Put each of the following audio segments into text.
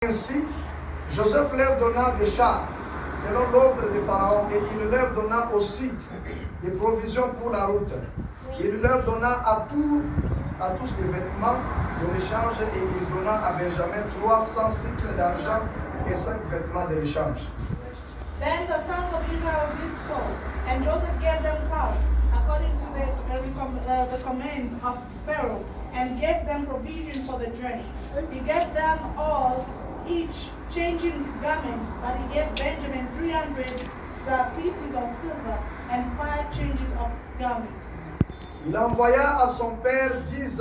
Ainsi, Joseph leur donna des chars, selon l'ordre de Pharaon, et il leur donna aussi des provisions pour la route. Il leur donna à tous des vêtements de l'échange, et il donna à Benjamin 300 cycles d'argent et 5 vêtements de l'échange. Then the sons of Israel did so, and Joseph gave them cards, according to the command of Pharaoh, and gave them provision for the journey. He gave them all each changing garment, but he gave Benjamin 300 pieces of silver and 5 changes of garments. Il envoya à son père 10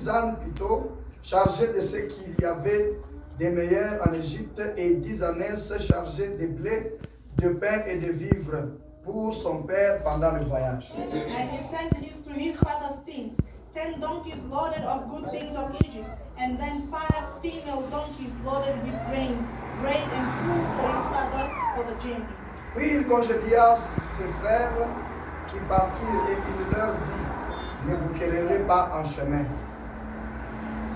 ânes plutôt, chargés de ce qu'il y avait des meilleurs en Égypte, et 10 ânes chargés de blé, de pain et de vivres pour son père pendant le voyage. And he sent to his father's things 10 donkeys loaded of good things of Egypt, and then 5 female donkeys loaded with grains, bread and food for his father for the journey. Puis il congédia ses frères qui partirent, et il leur dit: ne vous querellez pas en chemin.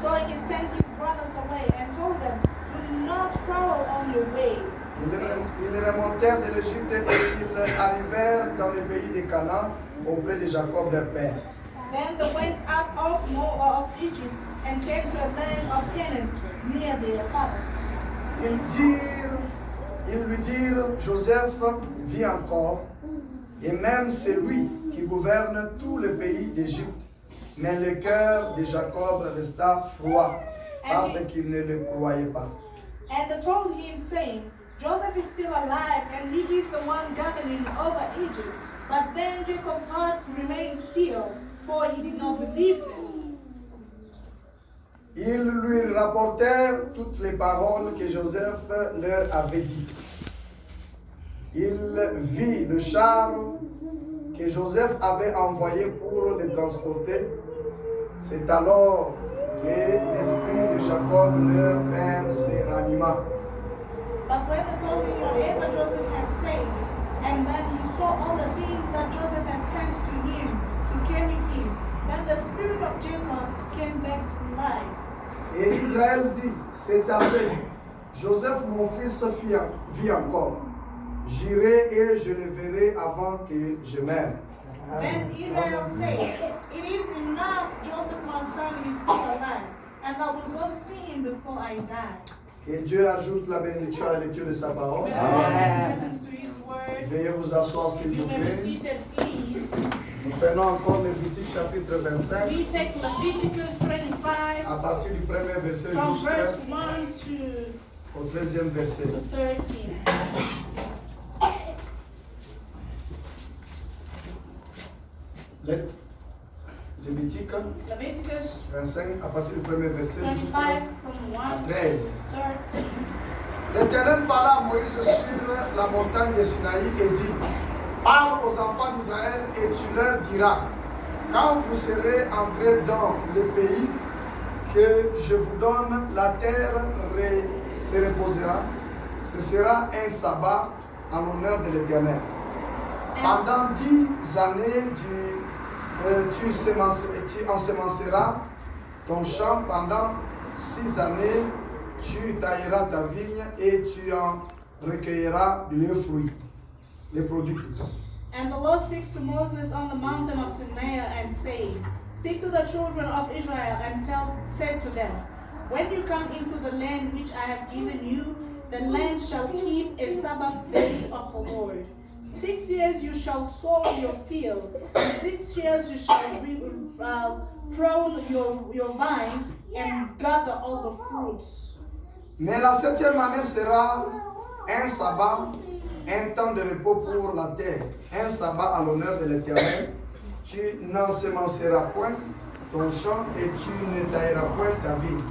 So he sent his brothers away and told them, do not quarrel on your way. Ils remontèrent de l'Égypte et ils arrivèrent dans le pays de Canaan auprès de Jacob leur père. Then they went out of Egypt and came to a land of Canaan near their father. Ils lui dirent: Joseph vit encore, et même c'est lui qui gouverne tout le pays d'Égypte. Mais le cœur de Jacob resta froid, parce qu'il ne le croyait pas. And they told him, saying, Joseph is still alive, and he is the one governing over Egypt. But then Jacob's heart remained still, for he did not believe them. Ils lui rapportèrent toutes les paroles que Joseph leur avait dites. Il vit le char que Joseph avait envoyé pour les transporter. C'est alors que l'esprit de Jacob, leur père, se ranima. But when they told him whatever Joseph had said, and then he saw all the things that Joseph had sent to him to carry him, then the spirit of Jacob came back to life. Et Israël dit: c'est assez. Joseph, mon fils, vit encore. J'irai et je le verrai avant que je meure. Then Israel said, it is enough, Joseph my son is still alive, and I will go see him before I die. Que Dieu ajoute la bénédiction à la lecture de sa parole. May God listens to his word. Veuillez vous asseoir s'il You vous may be plaît. seated, please. Nous prenons encore Lévitique chapitre 25, We take Leviticus 25 à partir du premier verset from verse jusqu'au 1 to 13e verset. 13. Lévitique Leviticus 25, à partir du premier verset 25 jusqu'au from 1 to 13. 13. L'Éternel parla à Moïse sur la montagne de Sinaï et dit: parle aux enfants d'Israël et tu leur diras: quand vous serez entrés dans le pays que je vous donne, la terre se reposera. Ce sera un sabbat en l'honneur de l'Éternel. Pendant 10 années, tu ensemenceras ton champ. Pendant 6 années, tu tailleras ta vigne et tu en recueilleras les fruits, les produits. And the Lord speaks to Moses on the mountain of Sinai and saying, speak to the children of Israel and say to them, when you come into the land which I have given you, the land shall keep a Sabbath day of the Lord. 6 years you shall sow your field, and 6 years you shall prune your vine and gather all the fruits. Mais la 7e année sera un sabbat, un temps de repos pour la terre, un sabbat à l'honneur de l'Éternel. Tu n'ensemenceras point ton champ et tu ne tailleras point ta vigne.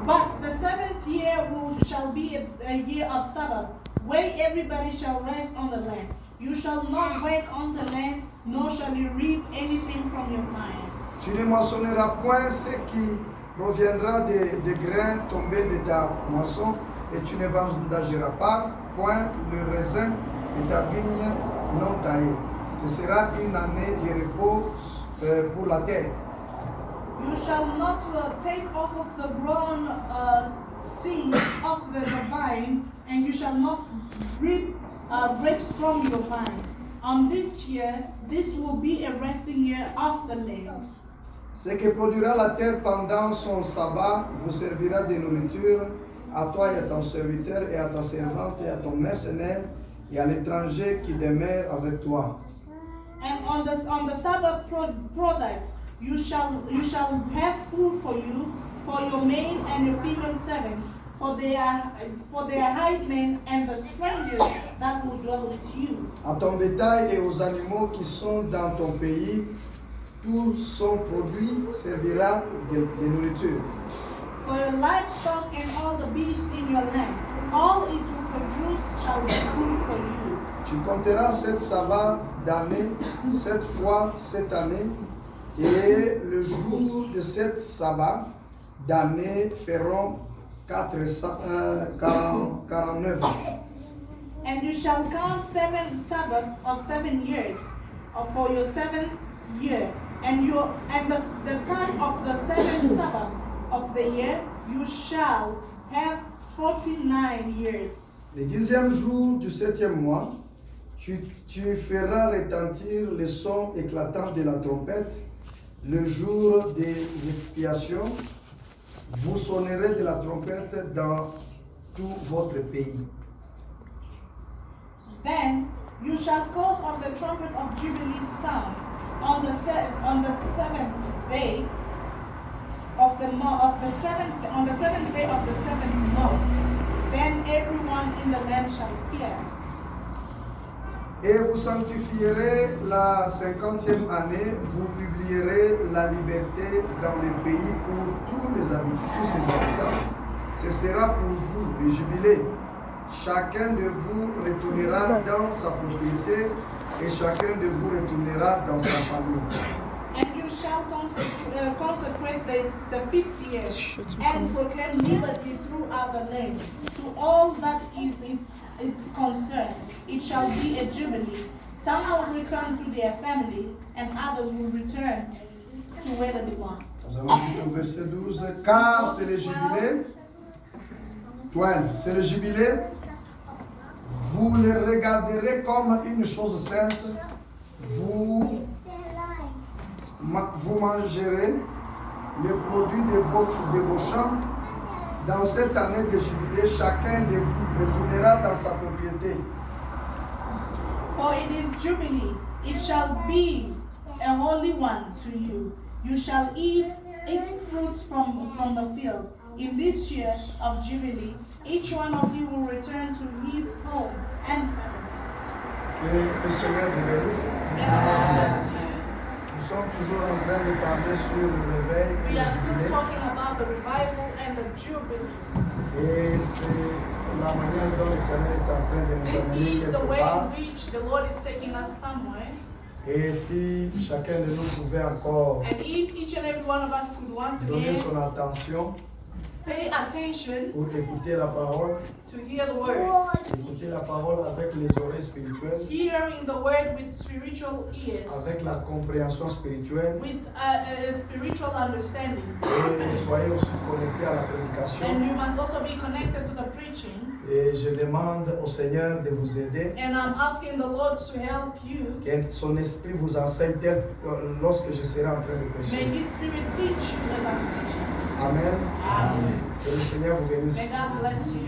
But the 7th year shall be a year of Sabbath, where everybody shall rest on the land. You shall not work on the land, nor shall you reap anything from your vines. Tu ne moissonneras point ce qui proviendra des grains tombés de ta moisson, et tu ne vendangeras pas point le raisin de ta vigne non taillée. Ce sera une année de repos pour la terre. You shall not take off of the grown seed of the vine, and you shall not reap grapes from your vine. On this year, this will be a resting year of the land. Ce que produira la terre pendant son sabbat vous servira de nourriture à toi et à ton serviteur et à ta servante et à ton mercenaire et à l'étranger qui demeure avec toi. And on the Sabbath products, you shall have food for you, for your maid and your female servants, for their hiremen and the strangers that will dwell with you. À ton bétail et aux animaux qui sont dans ton pays, tout son produit servira de nourriture. For your livestock and all the beasts in your land, all it will produce shall be food for you. Tu compteras 7 sabbats d'année, 7 fois cette année, et le jour de 7 sabbats d'année feront 49 ans. And you shall count 7 Sabbaths of 7 years for your 7th year, and the time of the 7th Sabbath of the year you shall have 49 years. Le 10e jour du 7e mois, tu feras retentir le son éclatant de la trompette. Le jour des expiations, vous sonnerez de la trompette dans tout votre pays. Then you shall cause of the trumpet of Jubilee sound on the 7th day of the seventh day of the 7th month. Then everyone in the land shall hear. Et vous sanctifierez la 50e année, vous publierez la liberté dans le pays pour tous ses habitants. Ce sera pour vous le jubilé. Chacun de vous retournera dans sa propriété et chacun de vous retournera dans sa famille. And you shall consecrate the 5th year and proclaim liberty throughout the land to all that is its concern. It shall be a jubilee. Some will return to their family, and others will return to where they belong. Nous allons lire au verset 12. Car c'est le jubilé. 12. C'est le jubilé. Vous le regarderez comme une chose sainte. Vous mangerez le produit de vos champs. Dans cette année de jubilé, chacun de vous retournera dans sa propriété. For it is Jubilee, it shall be a holy one to you. You shall eat its fruits from the field. In this year of Jubilee, each one of you will return to his home and family. Que le Seigneur vous bénisse. Yes. Nous sommes toujours en train de parler sur le réveil et We le are still jubilé. talking about the revival and the Jubilee. Et c'est la manière dont l'Éternel est en train de nous This amener is the quelque way part. in which the Lord is taking us somewhere. Et si chacun de nous pouvait encore And if each and every one of us could once donner again son attention pay attention pour écouter la parole, to hear the word, écouter la parole avec les oreilles spirituelles, hearing the word with spiritual ears, avec la compréhension spirituelle, with a spiritual understanding. et soyez aussi connectés à la And prédication. you must also be connected to the preaching. Et je demande au Seigneur de vous aider, And I'm asking the Lord to help you. que son esprit vous enseigne tel lorsque je serai en train de May prêcher. His Spirit teach you as I'm preaching. Amen. Amen. Que le Seigneur vous May bénisse. God bless you.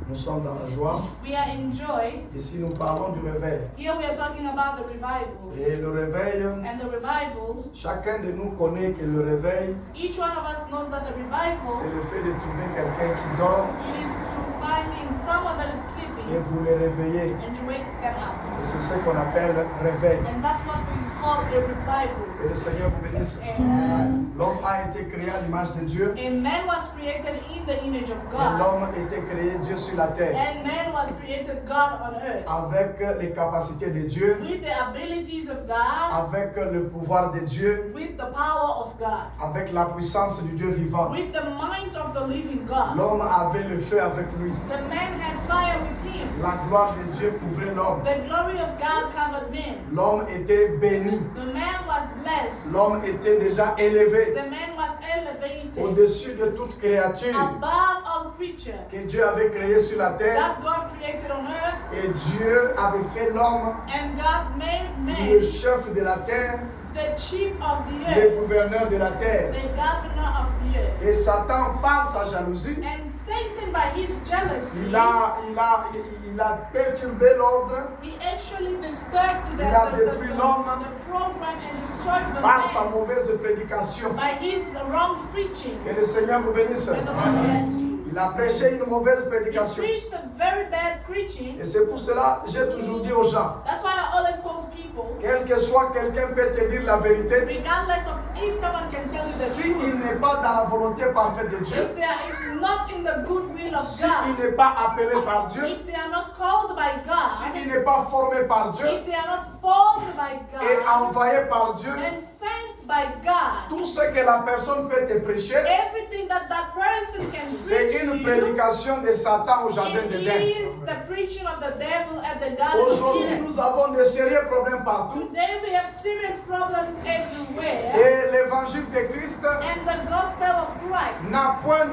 Nous sommes dans la joie. We are in joy. Ici, nous parlons du réveil. Here we are talking about the revival. Et le réveil, And the revival, chacun de nous connaît que le réveil, each one of us knows that the c'est revival, le fait de trouver quelqu'un qui dort it is to finding someone that is et sleeping vous le réveillez. and to wake them up. Et c'est ce qu'on appelle réveil. And that's what we call a revival. Que le Seigneur vous bénisse. Amen. L'homme a été créé à l'image de Dieu. And man was created in the image of Et God. l'homme a été créé Dieu sur la terre. And man was created God on earth. Avec les capacités de Dieu, With the abilities of God, avec le pouvoir de Dieu, with the power of God, avec la puissance du Dieu vivant. with the mind of the living God. L'homme avait le feu avec lui. The man had fire with him. La gloire de Dieu couvrait l'homme. The glory of God covered men. L'homme était béni béni. The man was blessed. L'homme était déjà élevé The man was elevated au-dessus de toute créature above all creatures que Dieu avait créée sur la terre. that God created on earth, Et Dieu avait fait l'homme and God made le man chef de la terre, the chief of the le earth, gouverneur de la terre. the governor of the earth. Et Satan, par sa jalousie, And Satan, by his jealousy, il a perturbé l'ordre he actually disturbed the Il a détruit l'homme program and destroyed the par sa man mauvaise prédication. by his wrong preaching. Que le Seigneur vous bénisse. May the Lord bless you. Il a prêché une mauvaise He prédication. preached a very bad preaching. Et c'est pour cela que j'ai toujours dit aux gens, That's why I always told people, quel que soit quelqu'un peut te dire la vérité, regardless of if someone can tell you the s'il truth, n'est pas dans la volonté parfaite de Dieu, if they are not in the good will of s'il God, n'est pas appelé par Dieu, if they are not called by God, s'il n'est pas formé par Dieu if they are not formed by et God, envoyé par Dieu, and sent by God, tout ce que la personne peut te prêcher, everything that that person can c'est preach to une you, prédication de Satan au jardin it d'Éden. is the preaching of the devil at the Garden of Aujourd'hui, Eden. nous avons de sérieux problèmes partout. Today we have serious problems everywhere, Et l'évangile de Christ and the gospel of Christ n'a point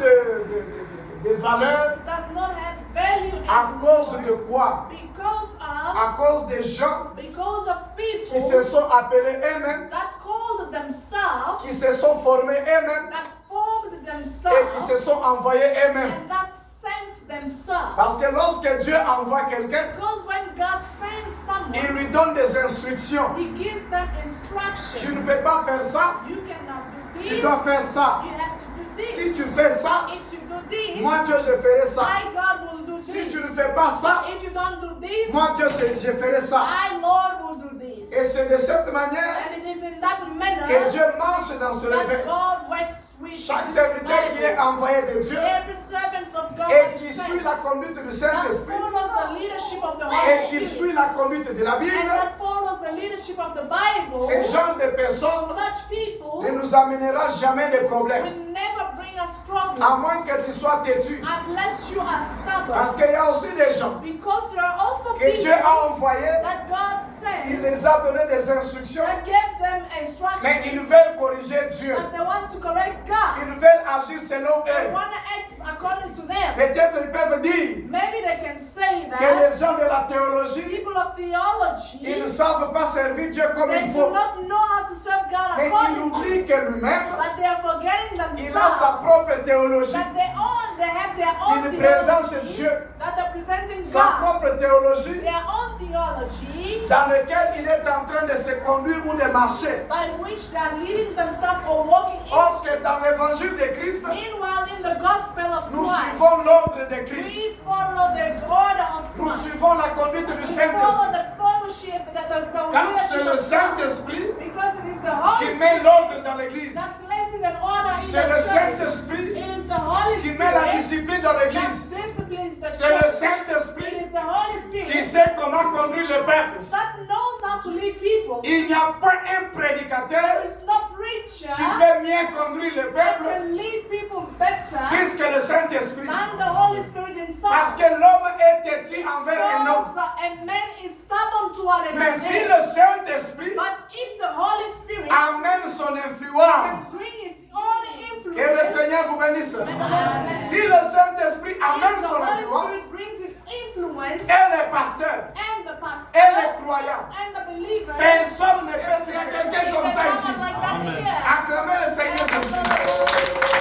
de valeur does not have value à cause anymore de quoi? because À of cause des gens qui se people sont appelés eux-mêmes, that called themselves, qui se sont formés eux-mêmes that formed et qui themselves, se sont envoyés eux-mêmes. and that sent themselves. Parce que lorsque Dieu envoie quelqu'un, Because when God sends il someone, lui donne des instructions. He gives them Tu ne instructions. peux pas faire ça, You cannot do tu this. dois faire ça. You have to do Si this. tu fais ça, If you do this, moi Dieu, je ferai ça. my God will do Si this. tu ne fais pas ça, If you don't do this, moi Dieu, je ferai ça. my Lord will do this. Et c'est de cette manière And it is in that manner que Dieu marche dans ce that réveil. God works with Chaque His serviteur qui est Bible. envoyé de Dieu Every servant of God et that qui is suit sent, la conduite du that Saint-Esprit follows the leadership of the et Holy qui suit Spirit, la conduite de la and Bible, that follows the leadership of the Bible, ces genre de personnes such people ne nous amènera jamais de problèmes. will never bring us À moins problems que tu sois têtu. unless you are Parce stubborn. qu'il y a aussi des gens Because there are also que Dieu people a envoyés, that God il sent les a donné des instructions, that gave them mais ils instructions veulent corriger Dieu. that they want to correct God. Ils veulent agir selon They eux. want to act according to them. Peut-être ils peuvent dire Maybe they can say que that les gens de la théologie, people of theology, ils ne savent pas servir Dieu comme they il do faut. not know how to serve God Mais il according to, oublie que lui-même, but they are forgetting il a sa themselves propre théologie, that they have their Il own présente theology, Dieu. that they're presenting sa God, propre théologie, their own theology, dans laquelle il est en train de se conduire ou de marcher. by which they are leading themselves or walking Or in. que dans l'évangile de Christ, Meanwhile, in the gospel of nous Christ, suivons l'ordre de Christ. we follow the order of Nous Christ. suivons la conduite du We follow Saint-Esprit. the fellowship, the Car c'est leadership le of God. Saint-Esprit Because it is the qui Holy met Spirit l'ordre dans l'Église. that places an order in C'est le the church. Saint-Esprit It is the Holy qui met la Spirit discipline dans l'Église. that disciplines the C'est le church. Saint-Esprit It is the Holy qui Spirit sait comment conduire le peuple. that knows how to lead people. Il n'y a pas un There prédicateur is no preacher qui peut mieux conduire le that peuple can lead people better plus que le Saint-Esprit. than the Holy Spirit Parce himself. que l'homme est têtu envers un homme. Because a man is stubborn toward Mais another. si le Saint-Esprit But if the Holy Spirit amène son can influence, bring its own que le influence, Seigneur vous bénisse. Amen. Si le Saint-Esprit amène if the son Holy influence, Spirit brings its influence, et les pasteurs, and the pastor, et les croyants, and the believers, personne ne peut se quelqu'un comme ça ici. someone like that Amen. here. Acclamez le Seigneur Jésus.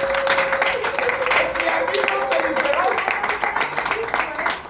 Il y a une autre différence.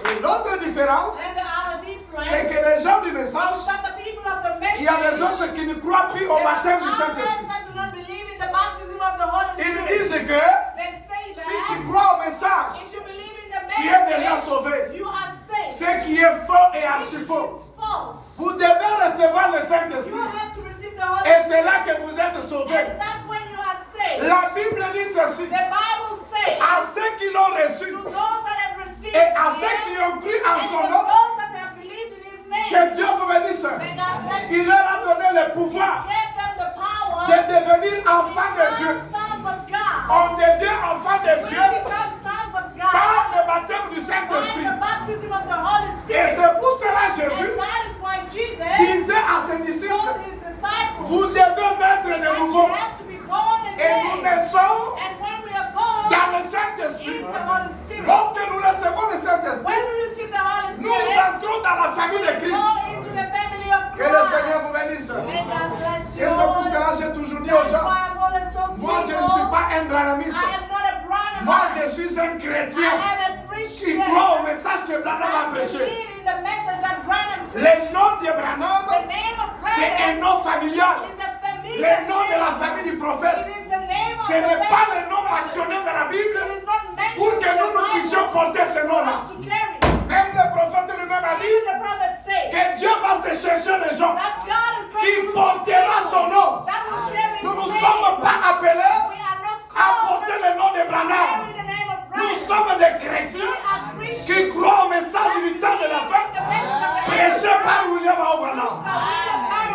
Et l'autre différence, And the other c'est difference que les gens du message, that the people of the il y a les message, autres qui ne croient plus au there are baptême du others Saint-Esprit. that do not believe in the baptism of the Holy Ils Spirit. disent que They say si tu that crois au message, if you believe in the tu es déjà message, sauvé. you are saved. Ce qui est faux et If archi faux. it's false, Vous devez recevoir le you Saint-Esprit. have to receive the Holy Et Spirit. c'est là que vous êtes sauvés. And that's when you are saved. La Bible dit ceci. The Bible says, À ceux qui l'ont reçu to those that have received et à Him, ceux qui ont cru en and son to nom, those that have believed in His name, que Dieu vous bénisse. may God bless Il you. leur a donné le pouvoir Give them the power de devenir to enfants de Dieu. become sons of God. On devient enfant de We Dieu become sons of God par le baptême du by Saint-Esprit. the baptism of the Holy Et Spirit. c'est pour cela Jésus And that is why Jesus disait à ses told disciples, His disciples Vous devez naître de And you nouveau. have to be born Et nous again. naissons And when we are born dans le Saint-Esprit. in the Holy Spirit, Lorsque nous recevons le Saint-Esprit, when we receive the Holy nous Spirit, entrons dans la famille de we Christ. go into the family of Que le Seigneur vous Christ. bénisse. May God bless you. Et c'est pour cela que j'ai toujours dit aux That's gens, why I've always told moi je ne people, suis pas un branhamiste. I am not a Branhamite. Moi je suis un I chrétien am a qui Christian. croit au message que Branham a I prêché. believe in the message that Branham Le preached. nom de The Branham, name of c'est un Branham nom familial. is a familiar Le nom de la name. famille du prophète. It is the name of Ce the n'est pas le family nom of mentionné God. dans la Bible It is not mentioned pour que in the nous puissions Bible porter ce for nom-là. us to carry. Même le prophète lui-même a dit Even the prophet said que Dieu va se chercher des gens that God is going qui to look portera for son people nom. that will carry Nous ne his sommes name. pas appelés We are not à called porter to le nom de carry Branham. the name of Nous Branham. sommes des We chrétiens are Christians. qui croient au message du temps de la fin The message of the prêché par William Branham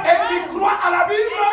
et qui croient à la Bible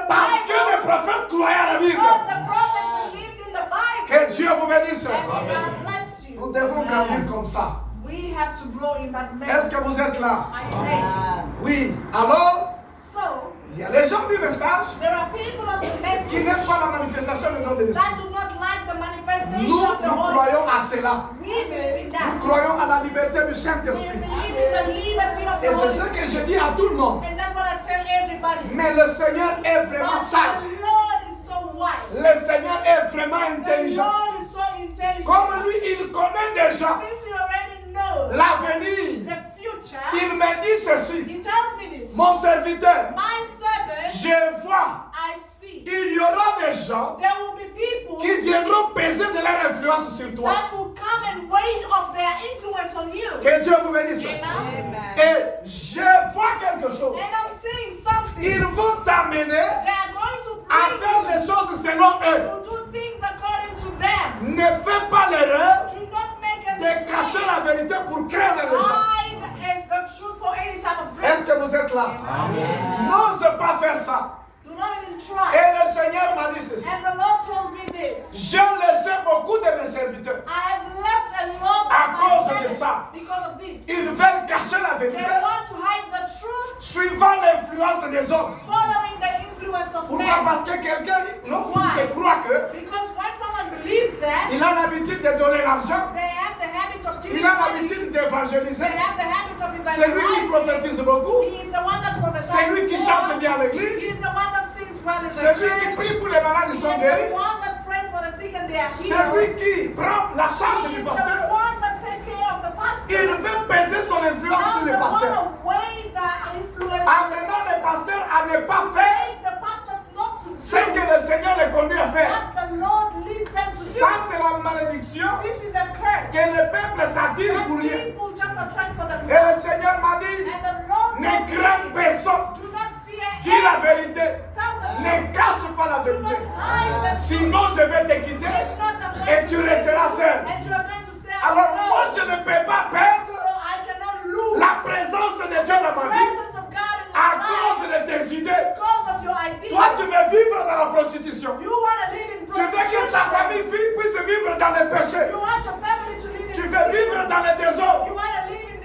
parce que les prophètes croyaient à la Bible. Because the prophet believed in the Bible. Que Dieu vous bénisse. And God bless you. Nous devons grandir comme ça. We have to grow in that Est-ce message. que vous êtes là? I think. Oui. Alors, So, il y a les gens du message there are people of the qui n'aiment message pas la manifestation du nom de l'Esprit. that do not like the manifestation Nous, of the nous Holy croyons à Spirit. cela. We believe in Nous that. croyons à la liberté du We Saint-Esprit. believe in the liberty of Et the c'est Holy ce que Spirit. je dis à tout le monde. And that's what I tell everybody. Mais le Seigneur est vraiment But sage. the Lord is so wise. Le Seigneur est vraiment The intelligent. Lord is so intelligent. Comme lui, il connaît déjà Since he already knows l'avenir. the future, Il me dit ceci. he tells me this. Mon serviteur, My servant, je vois, I see. il y aura des gens There will be people qui viendront peser de leur influence sur toi. that will come and weigh of their influence on you. Que Dieu vous bénisse. Amen. Et je vois quelque chose. And I'm seeing something. Ils vont t'amener They are going to à bring faire les choses selon eux. you to do things according to them. Ne fais pas l'erreur Do not make a de cacher mistake. la vérité pour craindre les gens. Hide the truth for any type of Est-ce reason. que vous êtes là? N'ose pas faire ça. Do not even Et try. le Seigneur m'a dit ceci. And the Lord told me this. J'ai laissé beaucoup de mes serviteurs. I have left a lot À of cause my de friends ça. because of this. Ils veulent cacher la They vérité want to hide the truth suivant l'influence des hommes. following the influence of Pourquoi? men. Parce que quelqu'un, lorsqu'il se croit que Because when someone believes that, il a l'habitude de donner l'argent, they have the habit of giving il a money. l'habitude d'évangéliser, They have the habit of c'est lui qui evangelizing. prophétise beaucoup, He is the one that prophesies. c'est lui qui more. chante bien à He l'église, is the one that sings well in the c'est lui qui church. prie pour les malades, He ils is sont the guéris, one that prays for the sick and they are c'est healed. lui qui prend la charge He du is the pasteur. one that takes care of the pastor. Il veut peser son influence Now sur the le one pasteur, that weigh the influence of the amenant le pasteur à ne pas faire make the pastor not to ce que do le Seigneur le conduit à faire. what the Lord leads them to do. Ça, c'est la malédiction This is a curse. que le peuple s'attire That pour rien. people just are trying for Et le themselves. Seigneur m'a dit, And the Lord ne told me, crains personne, do not fear dis la anyone. vérité, Tell the ne truth. cache pas la Do not vérité. hide the truth. Sinon, je vais te quitter If not, I'm going et to tu leave resteras you, seul. and you are going to stay Alors alone. moi, je ne peux pas perdre So I cannot lose la présence de Dieu dans the ma vie presence of God in à my cause life de tes idées. because of your ideas. Toi, tu veux vivre dans la prostitution. You want to live in Tu veux que ta prostitution. famille puisse vivre dans le péché. You want your family to live in Tu sin. veux vivre dans le désordre. You want to live in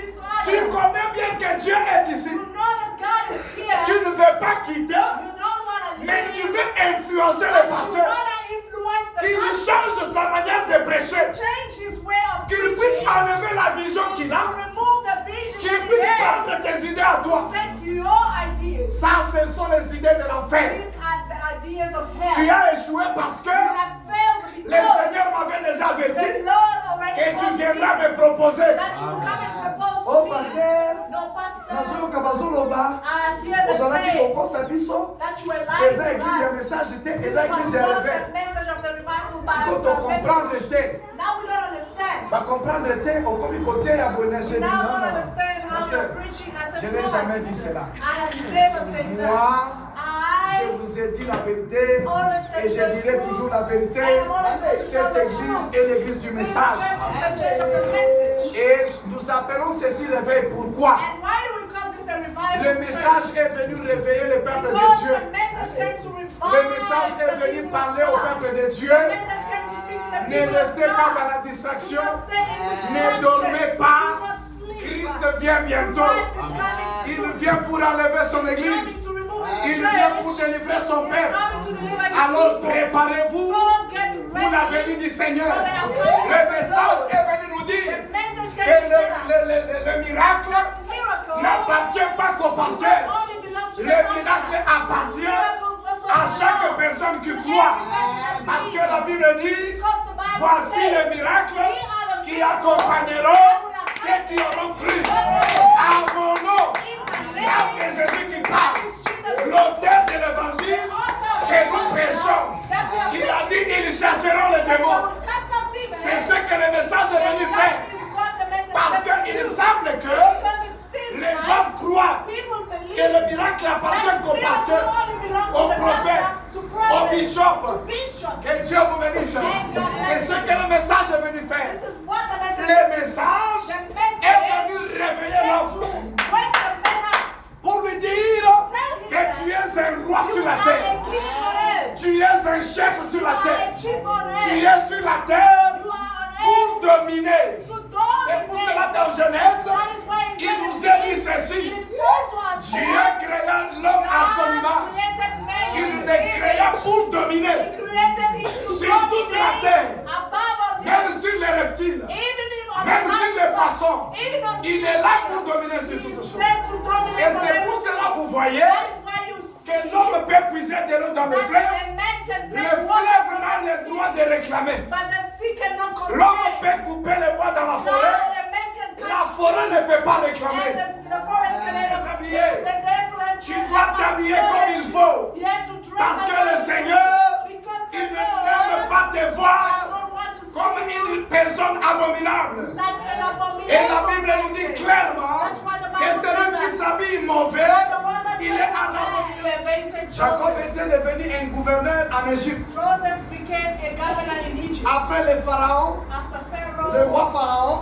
Tu disorder. connais bien que Dieu est ici. You know that God is here. Tu ne veux pas quitter, You don't want to mais live. tu veux influencer le You pasteur. want to influence the Qu'il pastor. change sa manière de prêcher. Change his way of Qu'il preaching. puisse enlever la vision qu'il To a. remove the vision Qu'il that puisse he prendre has. tes idées à toi. Take your ideas. Ça, ce sont les idées de l'enfer. These are the ideas of hell. Tu as échoué parce que You have failed le because Seigneur m'avait déjà the averti Lord already que tu told me viendras me proposer. that you will come and propose Oh, to me. pasteur, No, pastor. nazoyoka bazoloba I hear the ozalaki saying kokosa biso that you were lying eza to eglise ya us. message te This eza was eglise ya not réveil. the message of the revival by Siko the tocomprendre message. te Now we don't understand. bacomprendre te okomi koteya boye je dis Now we non, don't non. understand Ma how sœur, you're preaching. I said, je no, n'ai my jamais dit sister. cela. I have never said Moi, that. je I vous ai dit la vérité et je dirai toujours la vérité. Cette église est l'église du this message. church is the church of the message. Et nous appelons ceci réveil. Pourquoi? And why do we call this a revival? Le message est venu réveiller le peuple de Because Dieu. the message came to revive Le message est the venu people of parler au God. peuple de The Dieu. message came to speak to the Ne people of restez pas dans God. la Do distraction. not stay in this Ne distraction. dormez pas. Do not sleep. Christ vient bientôt. Christ is coming Il soon. vient pour enlever son He's église. coming to remove his Il vient pour délivrer son peuple. Alors préparez-vous pour la venue du Seigneur. Le message est venu nous dire que le miracle n'appartient pas qu'au pasteur. Le miracle appartient à chaque personne qui croit. Parce que la Bible dit, voici le miracle qui accompagneront ceux qui auront cru. À mon nom, là c'est Jésus qui parle. L'auteur de l'évangile que nous prêchons. Il a dit, ils chasseront les démons. C'est ce que le message est venu faire. Parce qu'il semble que les gens croient que le miracle appartient qu'au pasteur, au prophète, au bishop. Que Dieu vous bénisse. C'est ce que le message est venu faire. Le message est venu réveiller l'homme pour lui dire que tu es un roi sur la terre. Tu es un chef sur la terre. Tu es sur la terre pour dominer. C'est pour cela dans Genèse, il nous a dit ceci. Dieu créa l'homme à son image. Il nous a créé pour dominer sur toute la terre, même sur les reptiles, même sur les poissons. Il est là pour dominer sur toutes choses. Et c'est pour cela que vous voyez que l'homme peut puiser de l'eau dans le fleuve. Le fleuve n'a le droit de réclamer. L'homme peut couper le bois dans la forêt. La forêt ne peut pas réclamer. Tu dois t'habiller comme il faut. Parce que le Seigneur, il ne peut pas te voir comme une personne abominable. Et la Bible nous dit clairement que celui qui s'habille mauvais, il est un abominable. Jacob était devenu un gouverneur en Égypte. Après le pharaon, le roi pharaon,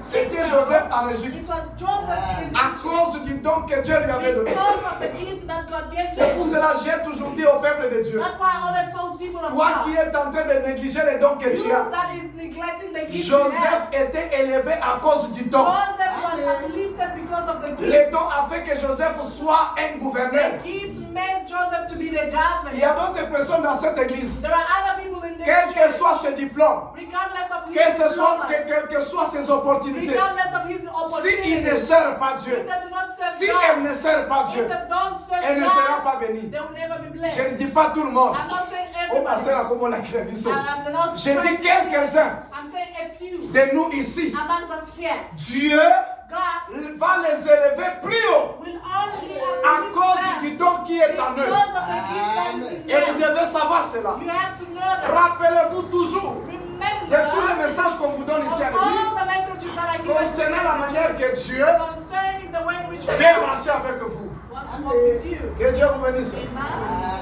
c'était Joseph en Égypte. À cause du don que Dieu lui avait donné. C'est pour cela que j'ai toujours dit au peuple de Dieu, toi qui es en train de négliger les dons que tu as, Joseph était élevé à cause du don. Le don a fait que Joseph soit un gouverneur. Il y a d'autres personnes dans cette église, quel que soit ses diplômes, quelles que soient ses opportunités, s'il ne sert pas Dieu, si elle ne sert pas Dieu, elle ne sera pas bénie. Je ne dis pas tout le monde. Je dis quelques-uns de nous ici. Dieu va les élever plus haut à cause du don qui est en eux. Et vous devez savoir cela. Rappelez-vous toujours de tous les messages qu'on vous donne ici à l'église concernant la manière que Dieu veut marcher avec vous. Que Dieu vous bénisse.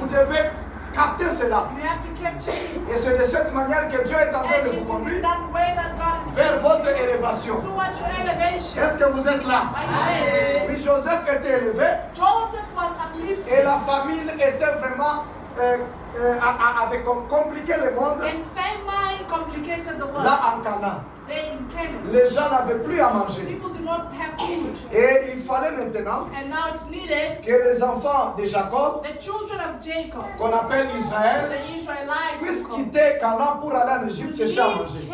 Vous devez capter cela. Et c'est de cette manière que Dieu est en train de vous conduire vers votre élévation. Est-ce que vous êtes là? Oui, Joseph était élevé. Et la famine était vraiment avait compliqué le monde. Là en Canaan, les gens n'avaient plus à manger. Et il fallait maintenant que les enfants de Jacob, qu'on appelle Israël, puissent quitter Canaan pour aller en Égypte chercher à manger.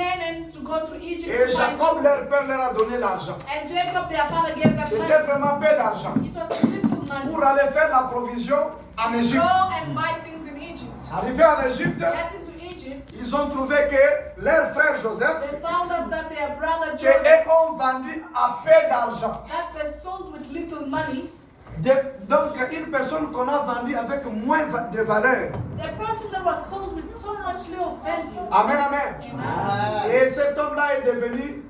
Et Jacob, leur père, leur a donné l'argent. C'était vraiment peu d'argent pour aller faire la provision en Égypte. Arrivés en Égypte, ils ont trouvé que leur frère Joseph, qu'ils ont vendu à peu d'argent. Donc, une personne qu'on a vendue avec moins de valeur. Amen, amen. Et cet homme-là est devenu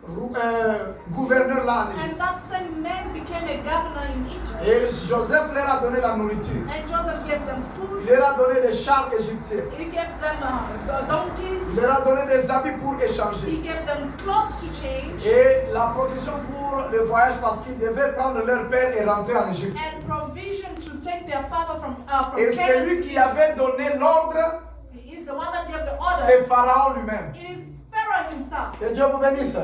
gouverneur là en Égypte. Et Joseph leur a donné la nourriture. Il leur a donné des chars égyptiens. Il leur a donné des habits pour échanger. Et la provision pour le voyage parce qu'ils devaient prendre leur père et rentrer en Égypte. Et celui qui avait donné l'ordre, c'est Pharaon lui-même. God himself. Que Dieu vous bénisse.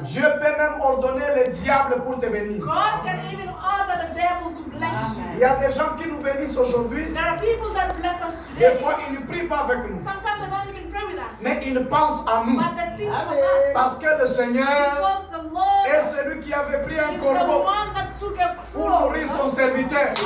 Dieu peut même ordonner le diable pour te bénir. God can even order the devil to bless Il you. y a des gens qui nous bénissent aujourd'hui. There are people that bless us Des today. fois, ils ne prient pas avec nous. Sometimes they don't even pray with us. Mais ils pensent à nous. But they think of us. Parce que le Seigneur Because the Lord est celui qui avait pris un is the corbeau one that took a pour crow. nourrir son serviteur. Et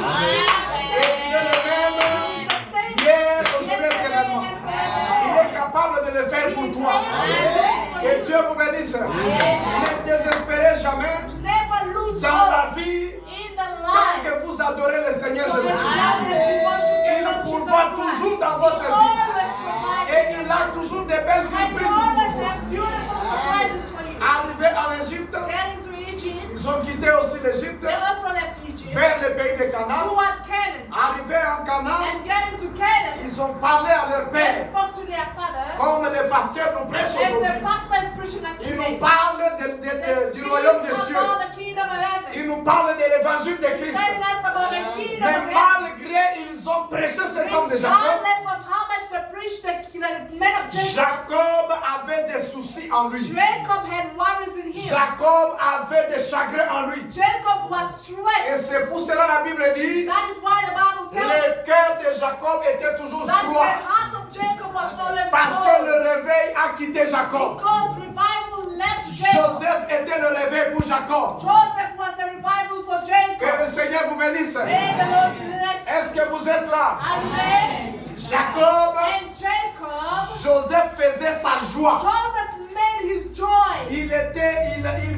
il est le même He's the same hier, aujourd'hui et yesterday éternellement. and Il forevermore. est capable de le faire pour He is toi. able Que to Dieu vous bénisse. Ne désespérez jamais never lose dans hope la vie in the tant life. que vous adorez le Seigneur So as Jésus-Christ. long as you worship the Il Lord Jesus pourvoit Christ, toujours dans He votre vie. always provides Et for il you. a toujours des belles And He surprises pour always vous. have beautiful surprises for you. Arrivé en Égypte, Getting to Egypt, ils ont quitté aussi l'Égypte they also left Egypt vers le pays de Canaan. toward Canaan. Arrivé en Canaan, And getting to Canaan, ils ont parlé à leur they père, spoke to their father. comme les pasteurs nous prêchent As the aujourd'hui. pastor is preaching us Ils today, nous parlent du royaume des cieux. about the kingdom of heaven. Ils nous parlent de l'évangile de Christ. Telling us about the kingdom Mais of heaven. malgré, ils ont prêché cet homme de Jacob. Regardless of how much they preached the men of Jacob, Jacob avait des soucis en lui. Jacob had worries in him. Jacob avait des chagrins en lui. Jacob was Et stressed. c'est pour cela la Bible dit, That is why the Bible tells le us cœur de Jacob était toujours that the froid. heart of Jacob was always Parce que cold. le réveil a quitté Jacob. Because revival left Jacob. Joseph était le réveil pour Jacob. Joseph was a revival for Que Jacob. le Seigneur vous bénisse. May the Lord bless you. Est-ce que vous êtes là? Amen. Jacob, And Jacob, Joseph faisait sa joie. Joseph made his joy. Il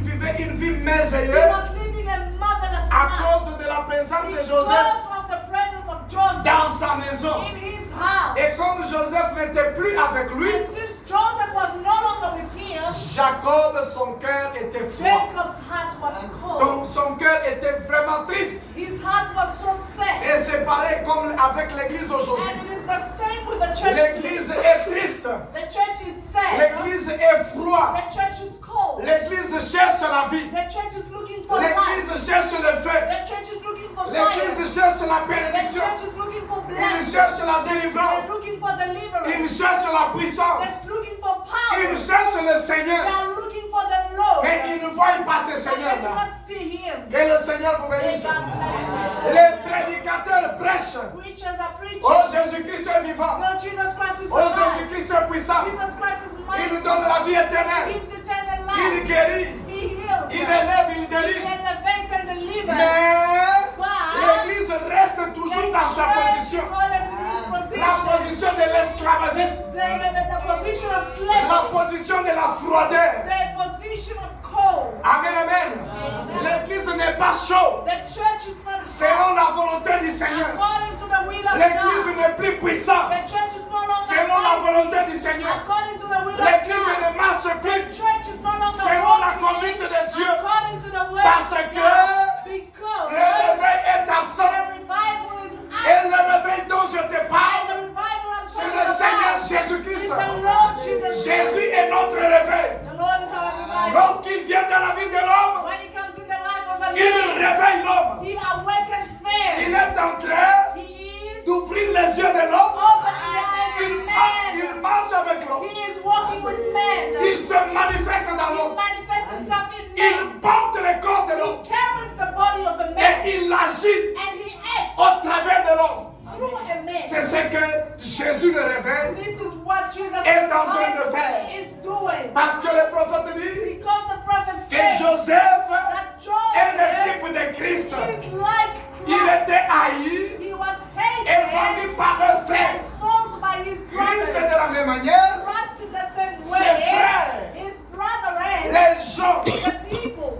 vivait une vie He merveilleuse was living a marvelous à life. cause de la présence de Because Joseph of the presence of Joseph dans sa maison. in his house. Et comme Joseph n'était plus avec lui, And since Joseph was no longer with him, Jacob, son cœur était froid. Jacob's heart was cold. Donc son cœur était vraiment triste. His heart was so sad. Et c'est pareil comme avec l'église aujourd'hui. And it is the same with the church today. L'église est triste. The church is sad. L'église est froide. The church is cold. L'église cherche la vie. The church is looking for life. L'église cherche le feu. The church is looking for fire. L'église cherche la The bénédiction. church is looking for Il blessing. cherche la They're délivrance. looking for Il deliverance. cherche la puissance. They're looking for power. Il cherche le They Seigneur. are looking for the Lord. Mais il ne voit pas ce But they Seigneur-là. cannot see him. Que le Seigneur vous May bénisse. God bless Les prédicateurs prêchent. you. Preachers are preaching. Oh, Jésus-Christ est vivant. No, Jesus Christ is Oh, alive. Jésus-Christ est puissant. Jesus Christ is Il mighty. nous donne la vie He éternelle. gives eternal Il life. guérit. He heals. Il élève, il He délivre. elevates and delivers. Mais But l'Église reste the toujours dans sa church position. is always in his position. La position de l'esclavagisme. The position of La slavery. position de la froideur. The position of cold. Amen, amen. L'Église n'est pas chaude. The church is not Selon hot. la volonté du Seigneur. According to the will of L'Église God. n'est plus puissante. The church is no longer Selon la mighty. volonté du Seigneur. According to the will of L'Église God. ne marche The plus church is no longer selon la walking conduite de Dieu. according to the will Parce of que God. Because le réveil est absent. the revival is Et absent. le réveil dont je te And parle, the revival I'm c'est talking le Seigneur about Jésus-Christ. is the Lord Jesus Jésus Christ. est notre réveil. The Lord is our revival. Lorsqu'il vient dans la vie de l'homme, When he comes in the life of a il man, réveille l'homme. he awakens Il man. est en train He is d'ouvrir les yeux de l'homme. opening the eyes Il of man. marche avec l'homme. He is walking with men. Il se manifeste dans He l'homme. manifests himself in Il men. porte le corps de He l'homme. carries the body of a Et man. il agit And he acts au travers de l'homme. through a man. C'est ce que Jésus le réveille. This is what Jesus Est en train de faire. is doing. Parce que le prophète dit Because the prophet que said Joseph that est Joseph le type de Christ. is like Il Christ. était haï He was et hated vendu par un frère. and sold by his Christ de brothers. la même manière, Christ in the same ses way, frères, his brethren, les gens the people,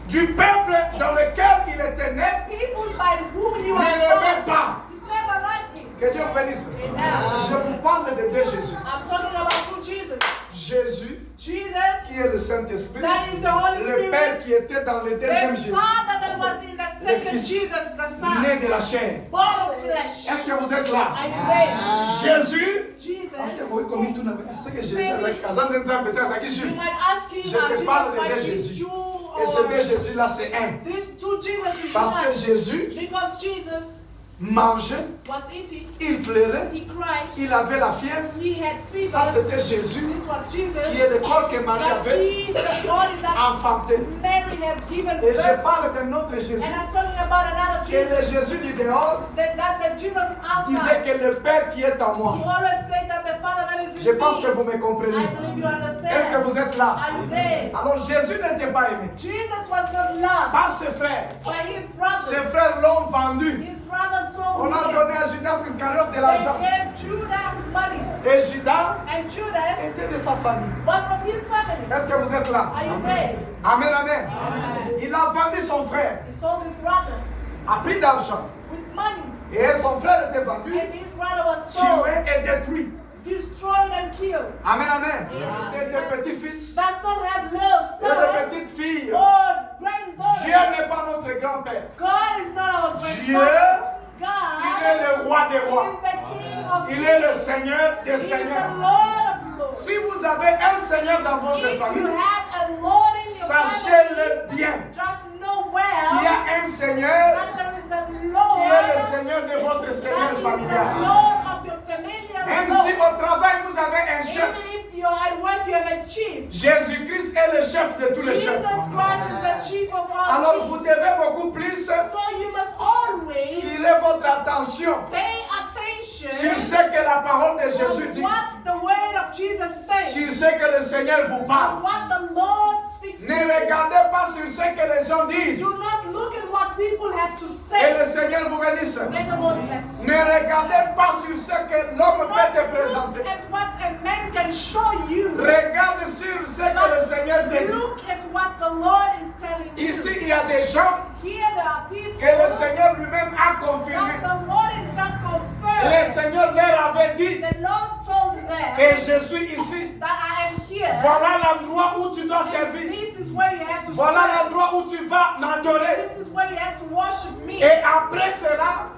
du peuple dans lequel il était né, people by whom he ne was l'aimaient born, pas. never liked him. Que Dieu vous bénisse. Amen. Je vous parle de deux Jésus. I'm talking about two Jesus. Jésus, qui Jesus, est le Saint-Esprit, that is the Holy le Père Spirit. qui était dans le deuxième The Jésus, Father that was in the le second Fils, Jesus, the né Son, de la chair. born of flesh. Est-ce que vous êtes là? Are you there? Jésus, Jesus. parce que vous comme tout ce que Jésus a dit, Kazan Nenzam peut-être ça qui You suit. might ask him, Je te parle de deux Jesus Jésus. like Jew Et ces or deux Jésus là c'est un. these two Jesus is Parce que one. Jésus, Because Jesus, mangeait, was eating, il pleurait, he cried, il avait la fièvre. he had fever. Ça, c'était Jésus, This was Jesus. qui est le corps que Marie But avait he is the body that enfanté. Mary had given Et je birth. parle d'un autre Jésus. And I'm talking about another Et le Jesus. Jésus du dehors That Jesus disait outside. que le Père qui est en He moi. always said that the Father that is Je in pense que me. vous me comprenez. I believe you understand. Est-ce que vous êtes là? Are you there? Alors Jésus n'était pas aimé Jesus was not loved par ses frères. by his brothers. Ses frères l'ont vendu. His brothers sold On a him. donné à Judas Iscariote de They l'argent. gave Judah money. Et Judas And Judas était de sa famille. was from his family. Est-ce que vous êtes là? Are you there? Amen, amen. Amen. Il a vendu son frère He sold his brother à prix d'argent. with money. Et son frère était vendu, And his brother was sold, tué et détruit. destroyed and killed. Amen, amen. Amen. Et des petits-fils Does not have no et des sons petites filles. or Dieu n'est granddaughters. pas notre grand-père. God is not our Dieu, grandfather. il est God le roi des is rois. the King of Il est le kings. Seigneur He des is the seigneurs. Lord of lords. Si vous avez un Seigneur dans votre If you famille, have a Lord in your sachez-le family, bien just know qu'il well y a un Seigneur that there is a qui Lord est le Seigneur de votre that Seigneur is the familial. Lord of your familiar Même Lord. si au travail vous avez un chef, Even if you're at work, you have a chief. Jésus-Christ est le chef de tous les Jesus chefs. Christ is the chief of all Alors vous chiefs. devez beaucoup plus So you must always tirer votre attention pay attention sur ce que la parole de Jésus to dit, what the word of Jesus says, sur ce que le Seigneur vous and parle. what the Lord speaks to Ne you. regardez pas sur ce que les gens disent. Do not look at what people have to Et le say. Seigneur vous bénisse. May the Lord bless you. Ne regardez pas sur ce que l'homme Do peut te not présenter. look at what a man can show you. Regarde sur ce que le Seigneur te dit. Look at what the Lord is telling you. Ici, il y a des gens Here there are people que le Seigneur lui-même a that confirmé. the Lord himself Le confirmed. Seigneur leur avait dit The Lord told them que je suis ici. that I am here. Voilà l'endroit où tu dois And servir. this is where you have to Voilà serve. l'endroit où tu vas m'adorer. This is where you have to worship me. Et après cela,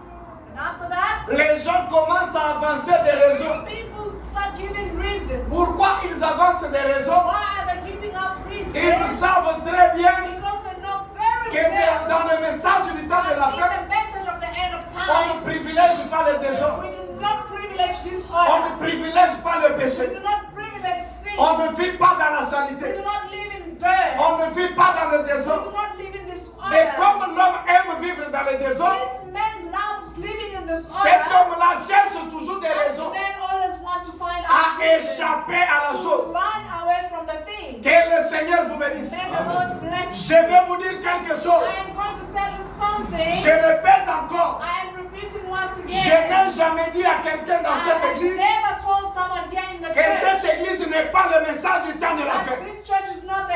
And after that, les gens commencent à avancer des raisons. people start giving reasons. Pourquoi ils avancent des raisons? Why are they giving out reasons? Ils savent très bien Because they know very que well dans le message du temps de la that in fin, the message of the end of on ne time, privilège pas les désordres. we do not privilege On disorder. ne privilège pas le We péché. do not privilege sin. On ne vit pas dans la We salité. do not live in dirt. On ne vit pas dans le We do désordre. not live in Et disorder. comme l'homme aime vivre dans le désordre, This man loves living in disorder. cet homme-là cherche toujours des That raisons man always want to find à out reasons échapper à la to chose. run away from the thing. Que le Seigneur vous bénisse. May the Lord bless Je you. vais vous dire quelque chose. I am going to tell you something. Je répète encore. I am repeating once Je again. n'ai jamais dit à quelqu'un dans I cette have église never told someone here in the que cette church église n'est pas le message du temps de la that fin. this church is not the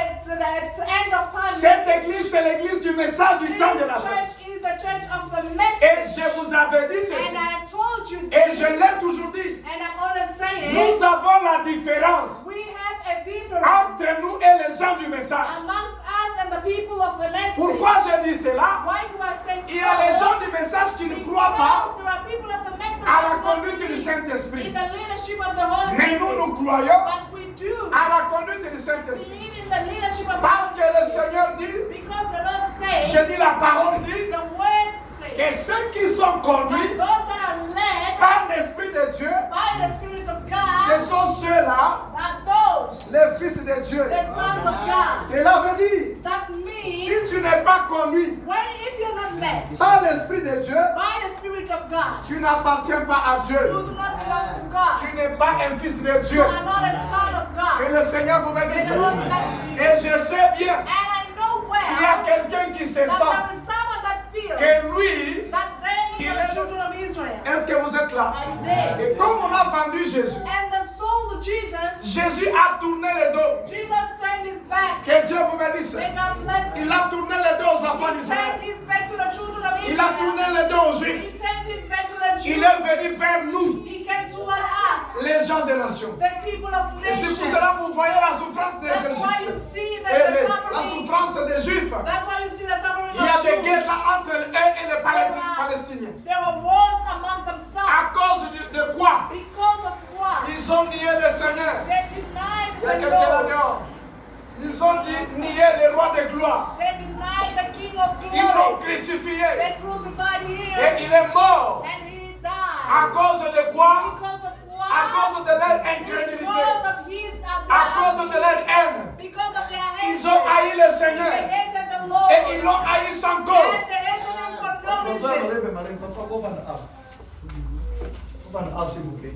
end of time. Cette église, c'est l'église du message du This temps de la fin. church is the church of the Et message. je vous avais dit And ceci. I have told you Et this. je l'ai toujours dit. And I'm always saying Nous avons la différence we have a difference entre nous et les gens du message. amongst us and the people of the message. Pourquoi je dis cela? Why do I say so? Il y a les gens du message qui ne croient pas Because there are people of the message à la that don't conduite du believe Saint-Esprit. in the leadership of the Holy Mais Spirit. nous, nous croyons But we do à la conduite du Saint-Esprit. believe in the leadership of the Parce Holy que le Spirit. Seigneur dit, Because the Lord says, je dis la parole dit, the word que says, ceux qui sont that conduits those that are led par l'Esprit de Dieu, by the Spirit of ce God sont ceux-là, are those, les fils de Dieu. the sons of God. Cela veut dire, That si means tu n'es pas conduit if you're not led par l'Esprit de Dieu, by the Spirit of God, tu n'appartiens pas à you Dieu. do not belong to God. Tu n'es pas un fils de You Dieu. are not a son of Que God. le Seigneur vous May bénisse. the Lord bless you. Et je sais bien And I know qu'il y a well quelqu'un qui se that sent there is someone that feels que lui, that they il are est- the children of Israel. est-ce que vous êtes là? Are you there? Et comme on a vendu Jésus, And the soul of Jesus, Jésus a tourné le dos. Jesus turned his back. Que Dieu vous bénisse. May God bless you. Il a tourné le dos aux enfants He d'Israël. turned his back to the children of Il a tourné Israel. le dos aux Juifs. He turned his back to the Il Jews. est venu vers nous, He came toward us, les gens des nations. the people of Et c'est nations. pour cela que vous voyez la souffrance des That's why you Égyptiens see et that the la suffering. souffrance des Juifs. That's why you see the suffering Il y a of des Jews. guerres là entre eux et les Palestiniens. There were wars among À themselves. cause de quoi? Because of what? Ils ont nié le Seigneur. They denied Il y a the quelqu'un là Lord. dehors. Ils ont nié le roi de gloire. They denied the King of Ils l'ont glory. crucifié. They crucified him. Et il est mort. And he À died. cause de quoi? Because of what? À cause de leur incrédulité. Because of his À cause de leur haine. Because of their hatred. Ils ont haï le They Seigneur. hated the Lord. Et ils l'ont haï sans And cause. they hated him for no Bonsoir, reason. Malé, mais Malé, papa, go van A. Go van A, s'il vous plaît.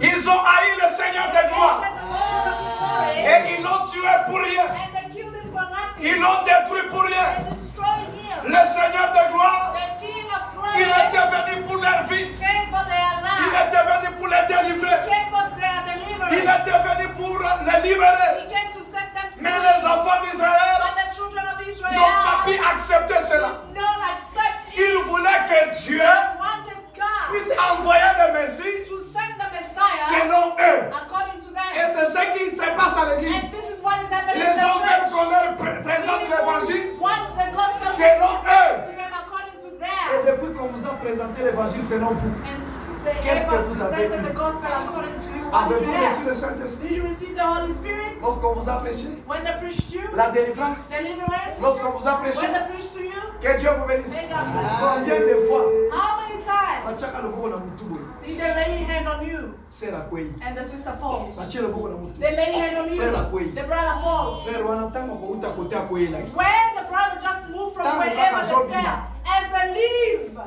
Ils ont haï le Seigneur de gloire. Hated the Lord of glory. Et ils l'ont tué pour rien. And they killed him for nothing. Ils l'ont détruit pour rien. They destroyed him. Le Seigneur de gloire, The King of il glory était venu pour leur vie. came for their Il life. était venu pour les délivrer. Came for their Il deliverance. était venu pour les libérer. He came to set them free. Mais les enfants d'Israël But the children of Israel n'ont pas pu accepter cela. don't accept it. Ils voulaient que Dieu They wanted God puisse envoyer le Messie to send the Messiah selon eux. according to Et them. c'est ce qui se passe à l'église. And this is what is happening in Les the gens veulent qu'on church. leur présente l'évangile Once the gospel selon is eux. to them according to Et them. depuis qu'on vous a présenté l'évangile selon vous, And since they Qu'est-ce que ever vous avez presented eu? the gospel according to you, what did avez-vous you reçu have? le Saint-Esprit? Did you receive the Holy Spirit Lorsqu'on vous a prêché when they preached you? la délivrance, Deliverance? lorsqu'on vous a prêché, When they preached to you? que Dieu vous bénisse. May God bless you. combien de fois How many times bachaka loboko na mutu boye did they lay hand on you sere akwei and the sister falls? bachie loboko na mutu They lay hand on you, Frère akwei. the brother falls. sere wana ntango akouta kote akweyelaki When the brother just moved from Tango wherever kaka they zobima. fell, as they leave,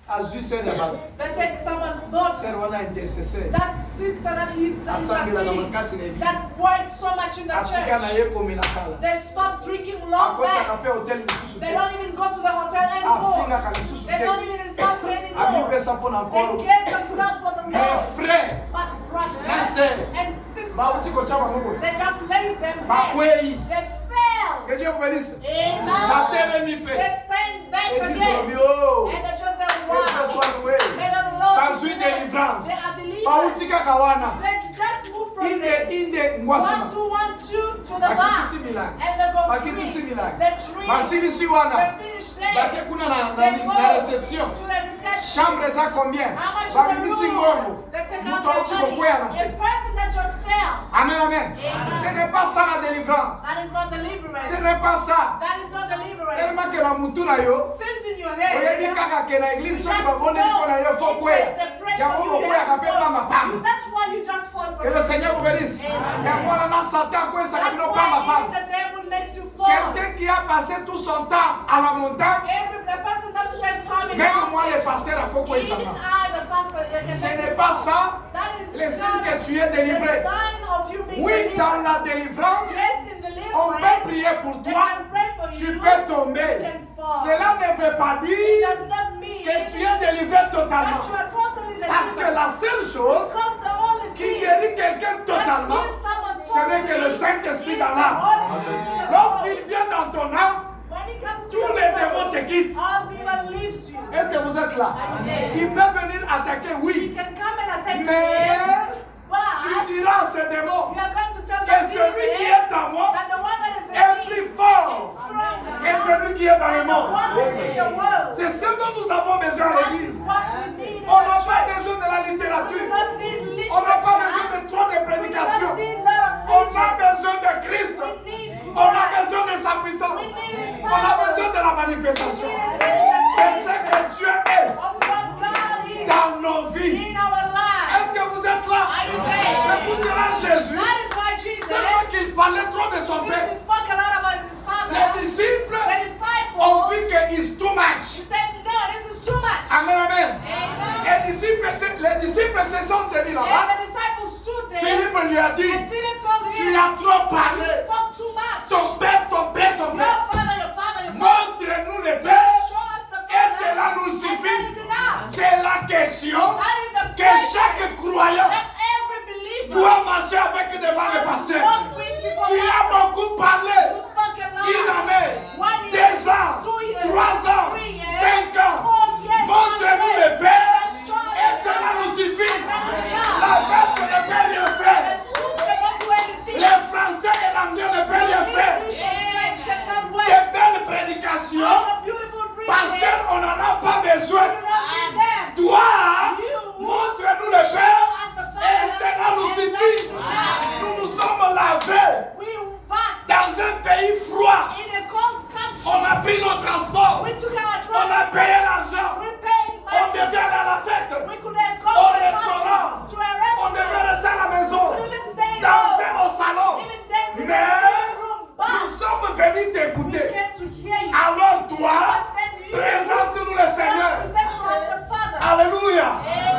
azwi sere ya bato they take someone's daughter. sere wana intercesseur That sister that is asangelaka interceding, makasi na eglise that worked so much in the atika na church, ye komela kala they stop drinking long akotaka back. mpe hotel lisusu They te don't even go to the hotel anymore. afingaka lisusu They te don't even insult you anymore. amipesa mpo na They nkolo gave themselves for the mes Lord. frères But brother na sere and sister, bauti kotya bango boye they just laid them there. bakwei They fell. Que Dieu vous bénisse. Amen. batelemi mpe They stand back eglise elobi again. o And they just say, que Dieu wow. soit loué May the Lord Bazwi bless. délivrance. They are delivered. bauti kaka wana They just move from there. inde ngwasima 1, 2, 1, 2 to the bakitisi back. milanga And they go bakitisi drink. milanga They drink. basilisi wana They finish there. bake kuna na They go reception to the reception. Chambre eza combien? How much is Babimisi the ngongo. room? They take Mutu out auti their kokwea na money. se. A person that just fell. Amen, amen. Amen. Ce n'est pas ça la délivrance. That is not deliverance. Ce n'est pas ça. That is not Tellement deliverance. que na mutu na yo, Since in your head, oyebi kaka ke na église soki babondeli mpo na yo fo kwea. Yango bokweyaka mpe pamba pamba. that's why you just fall for Que le Seigneur vous bénisse. Amen. Yango wana na Satan akwesaka That's bino pamba why pamba. even the devil makes you fall. Quelqu'un qui a passé tout son temps à la montagne, The person that spent time in même the moi le mountain, pasteur a beaucoup even I, the pastor, Ce n'est pas ça That is le signe que just tu es délivré. the sign of you being Oui, delivered. dans la délivrance, Yes, in deliverance, on peut prier pour they toi, can pray for tu you, peux tomber. you can fall. Cela ne veut pas It dire does not mean que tu es délivré that totalement. you are totally Parce que delivered. la seule chose Because the only qui thing guérit quelqu'un that totalement, heals someone ce n'est que le totally Saint-Esprit is dans the l'âme. Holy Spirit in the soul. Lorsqu'il vient dans ton âme, When it comes to tous your les soul, démons te quittent. all demon leaves you. Est-ce que vous êtes là? Amen. Il peut venir attaquer, You oui. can come and attack you, Mais yes, tu but diras à ces démons you are going to tell que them celui qui est en moi that the one that is in est me plus fort is stronger que celui qui est dans le than the monde. one that is in the world. C'est ce dont nous avons besoin à That is l'église. what we need in On the n'a pas church. besoin de la We do littérature. not need On n'a pas besoin literature. de trop de We do prédications. not need a lot of On a preaching. besoin de Christ. We need On a Christ. besoin de sa puissance. We need His On a power. besoin de la We manifestation. need His Et ce manifestation que Dieu est of what God is dans nos vies. in our lives. Est-ce que vous êtes là? Amen. C'est pour cela Jésus, That is why Jesus, tellement qu'il parlait trop de son since Père, He spoke a lot about His Father, les disciples the disciples, ont vu que it's too much. He said, no, this is too much. Amen, amen. Amen. Les disciples se sont tenus là-bas. And the disciples stood there, Philippe lui a dit, and Philip told him, tu as trop you parlé. spoke too much. Ton père, ton père, ton Your père. father, your father, your father. Montre-nous le Père. Show us the Et Father, cela nous and that suffit. is enough. C'est la question That is the que question chaque croyant that every believer doit marcher avec devant le must pasteur. walk with before Tu as pastors. beaucoup parlé.